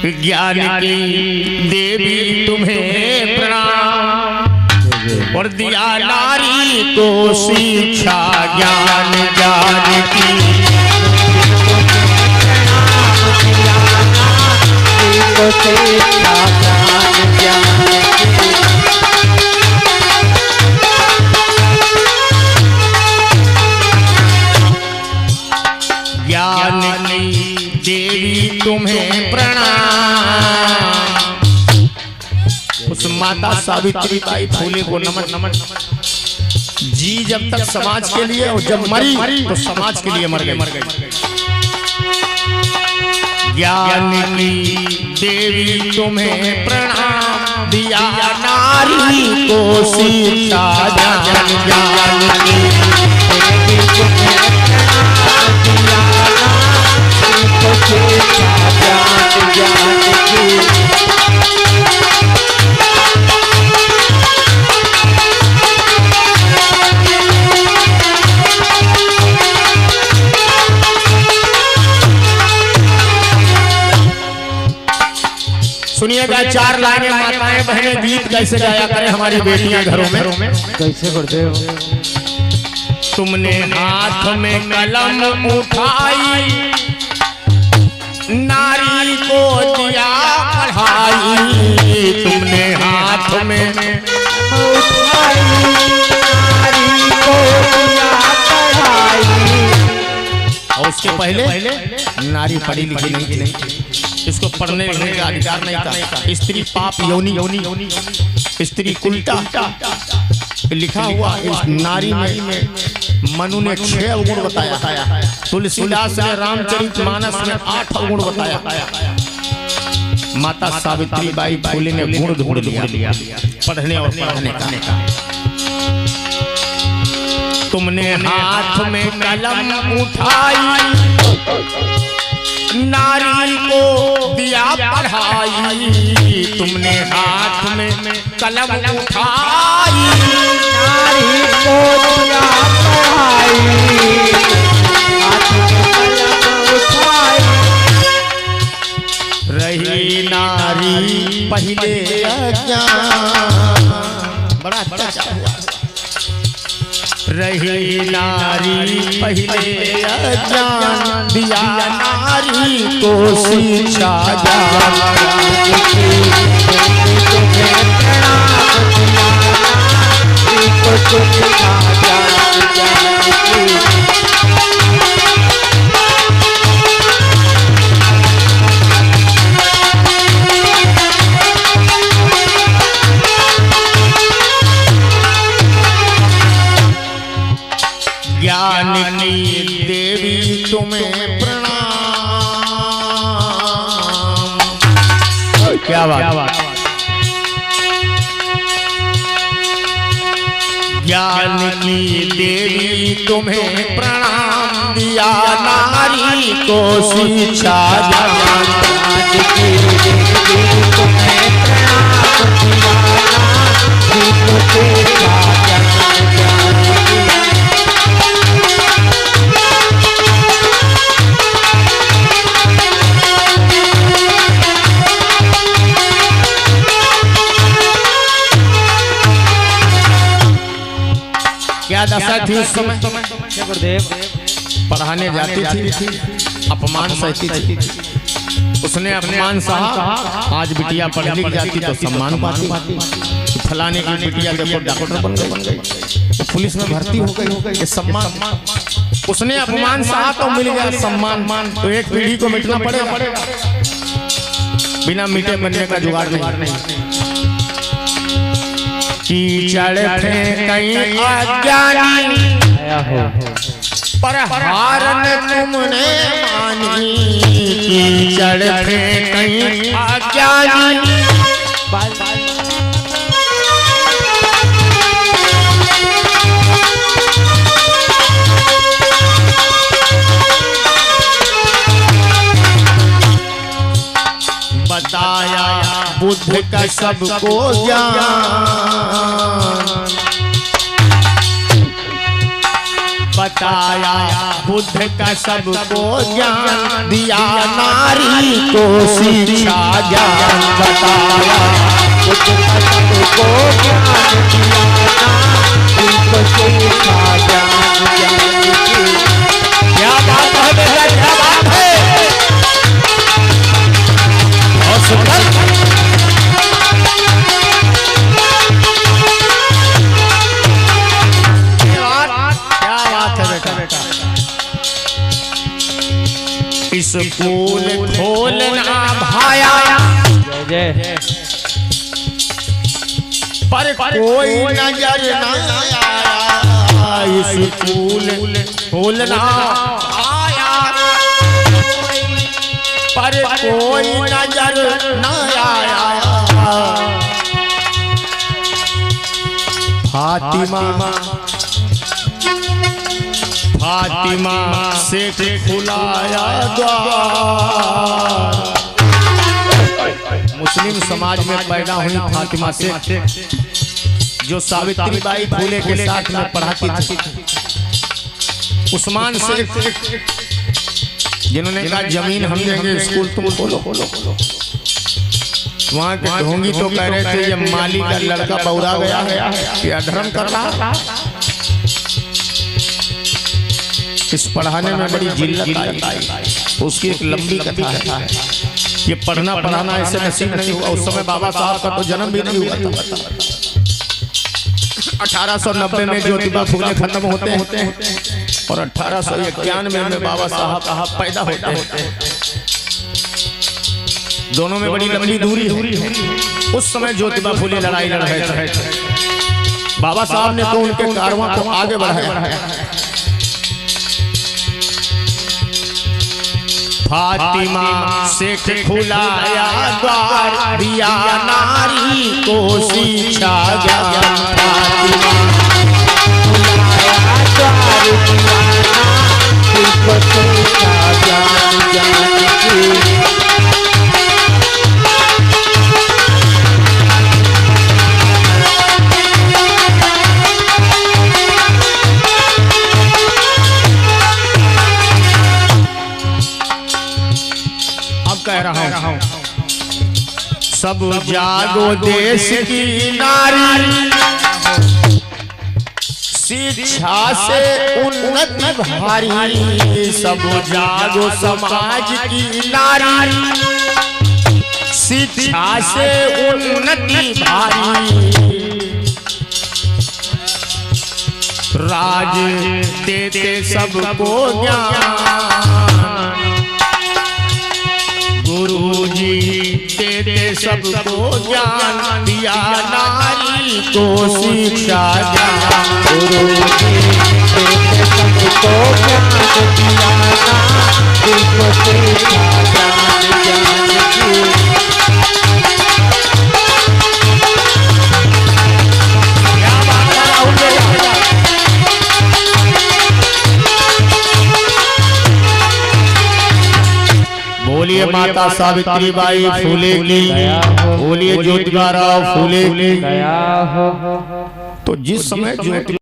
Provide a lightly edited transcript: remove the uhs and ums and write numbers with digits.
ज्ञान की देवी तुम्हें प्रणाम और दिया नारी को शिक्षा ज्ञान ज्ञान की ज्ञान की देवी तुम्हें प्रणाम। उस माता सावित्री बाई फूले को नमन नमन। जी जब तक समाज के लिए और जब मरी तो समाज के लिए मर गई। ज्ञान की देवी तुम्हें प्रणाम दिया नारी को शिक्षा ज्ञान ज्ञान की देवी तुम्हें प्रणाम दिया नारी को शिक्षा ज्ञान ज्ञान की। सुनिएगा चार लाइनें माताएं बहनें गीत कैसे गाया करें हमारी बेटियां घरों में। कैसे करते हो? तुमने हाथ में कलम उठाई नारी को दिया पढ़ाई। तुमने हाथ में उठाई नारी को दिया पढ़ाई। और उसके पहले नारी पढ़ी लिखी नहीं थी। इसको पढ़ने लिखने का अधिकार नहीं था। स्त्री पाप योनि स्त्री कुलटा लिखा हुआ। इस नारी में मनु ने 6 अवगुण बताया। तुलसीदास ने रामचरितमानस में 8 अवगुण बताया। माता सावित्री बाई फूले ने गुण ढूंढ लिया पढ़ने और पढ़ने का। तुमने हाथ में कलम उठाई नारी को दिया पढ़ाई। तुमने हाथ में कलम उठाई नारी को दिया पढ़ाई। हाथ में कलम उठाई रही नारी पहले अज्ञान। बड़ा अच्छा हुआ। रही नारी पहले अज्ञान दिया नारी को शिक्षा ज्ञान ज्ञान की देवी तुम्हें प्रणाम। क्या बात। ज्ञान की देवी तुम्हें प्रणाम दिया नारी को शिक्षा ज्ञान की देवी तुम्हें प्रणाम दिया नारी को शिक्षा ज्ञान ज्ञान की। क्या दशा थी उस समय? पढ़ाने जाती थी अपमान सहती थी। उसने अपमान सहा। आज बिटिया पढ़ लिख जाती तो सम्मान पाती। फलाने की बिटिया देखो डॉक्टर बन गई पुलिस में भर्ती हो गई। ये सम्मान। उसने अपमान सहा तो मिल गया सम्मान। तो एक पीढ़ी को मिटना पड़ेगा। बिना मिटे बनने का जुगाड़ नहीं। कीचड़ फेंकई अज्ञानी पर हारन तुमने मानी। कीचड़ फेंकई अज्ञानी बताया बुद्ध का सबको ज्ञान। बताया बुद्ध का सबको ज्ञान दिया, नारी को शिक्षा ज्ञान बताया, बुद्ध का सबको ज्ञान दिया, नारी को शिक्षा ज्ञान दिया। क्या बात है बेटा, क्या बात है। और सुंदर स्कूल खोलना भाया, जय जय, पर कोई नजर न आया। स्कूल खोलना आया, पर कोई नजर न आया। फातिमा से खुलाया द्वार। मुस्लिम समाज में पैदा हुई फातिमा से, जो सावित्रीबाई फूले के साथ में पढ़ाती थी। उस्मान से जिन्होंने कहा जमीन हम देंगे, स्कूल तुम खोलो। वहाँ के ढोंगी तो कह रहे थे जब माली का लड़का बौरा गया कि अधर्म कर रहा। इस पढ़ाने में बड़ी जिल्लत आई। उसकी एक लंबी कथा है। ये पढ़ना पढ़ाना ऐसे नसीब नहीं हुआ। उस समय बाबा साहब का तो जन्म भी नहीं हुआ था। 1890 में ज्योतिबा फूले खत्म होते हैं और 1891 में बाबा साहब पैदा होते हैं। दोनों में बड़ी लंबी दूरी है। उस समय ज्योतिबा फूले लड़ाई लड़ रहे थे। बाबा साहब ने तो उनके कारवां को आगे बढ़ाया। फातिमा से खुलाया द्वार दिया, नारी को शिक्षा ज्ञान। फातिमा खुलाया द्वार दिया, नारी को शिक्षा ज्ञान। कह रहा हूं सब जागो देश की नारी, शिक्षा से उन्नति भारी। सब जागो समाज की नारी, शिक्षा से उन्नति भारी। राज देते सबको ज्ञान, गुरुजी तेरे सबको ज्ञान दिया, नारी को शिक्षा ज्ञान। गुरुजी तेरे सबको ज्ञान दिया, नारी को शिक्षा ज्ञान। क्या बात है राहुल भैया। बोलिए माता सावित्रीबाई फूले की, बोलिए ज्योतिबा राव फूले की। तो जिस समय ज्योति